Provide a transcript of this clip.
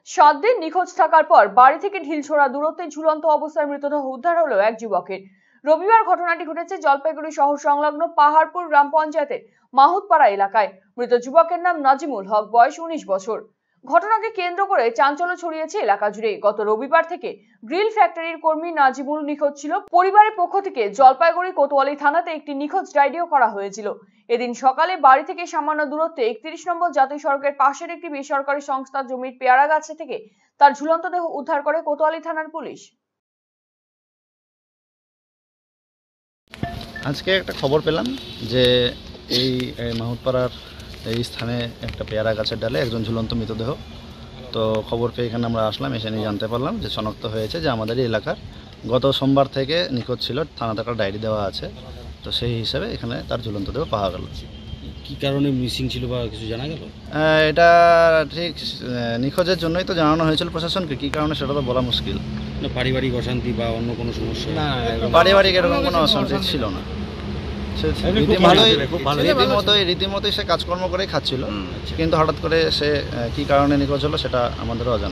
7 দিন নিখোঁজ থাকার পর বাড়ি থেকে ঢিলছোড়া দূরত্বে ঝুলন্ত অবস্থায় মৃতদেহ উদ্ধার হলো এক যুবকের। রবিবার ঘটনাটি ঘটেছে জলপাইগুড়ি শহর সংলগ্ন পাহাড়পুর গ্রাম পঞ্চায়েতের মাহুতপাড়া এলাকায়। মৃত যুবকের নাম নাজিমুল হক, বয়স 19 বছর। ঘটনাকে কেন্দ্র করে চাঞ্চল্য ছড়িয়েছে এলাকা জুড়ে। গত রবিবার থেকে গ্রিল ফ্যাক্টরির কর্মী নাজিমুল নিখোঁজ ছিল। পরিবারের পক্ষ থেকে জলপাইগুড়ি কোতোয়ালি থানাতে একটি নিখোঁজ ডায়েরিও করা হয়েছিল। এদিন সকালে বাড়ি থেকে সামান্য দূরত্বে 31 নম্বর জাতীয় সড়কের পাশের একটি বেসরকারি সংস্থার জমির পেয়ারা গাছে থেকে তার ঝুলন্ত দেহ উদ্ধার করে কোতোয়ালি থানার পুলিশ। আজকে একটা খবর পেলাম যে এই মাহুতপাড়ার এই স্থানে একটা পেয়ারা গাছের ডালে একজন ঝুলন্ত মৃতদেহ। তো খবর পেয়ে এখানে আমরা আসলাম, এসে নিয়ে জানতে পারলাম যে শনাক্ত হয়েছে যে আমাদের এলাকার গত সোমবার থেকে নিখোঁজ ছিল। থানাতে একটা ডায়েরি দেওয়া আছে, তো সেই হিসাবে এখানে তার ঝুলন্ত দেহ পাওয়া গেল। কি কারণে মিসিং ছিল বা কিছু জানা গেল? এটা ঠিক নিখোঁজের জন্যই তো জানানো হয়েছিল প্রশাসনকে, কী কারণে সেটা তো বলা মুশকিল। না পারিবারিক অশান্তি বা অন্য কোনো সমস্যা? না, পারিবারিক এরকম কোনো অশান্তি ছিল না। রীতিমতোই সে কাজকর্ম করেই খাচ্ছিল, কিন্তু হঠাৎ করে সে কি কারণে নিখোঁজ হলো সেটা আমাদেরও অজানা।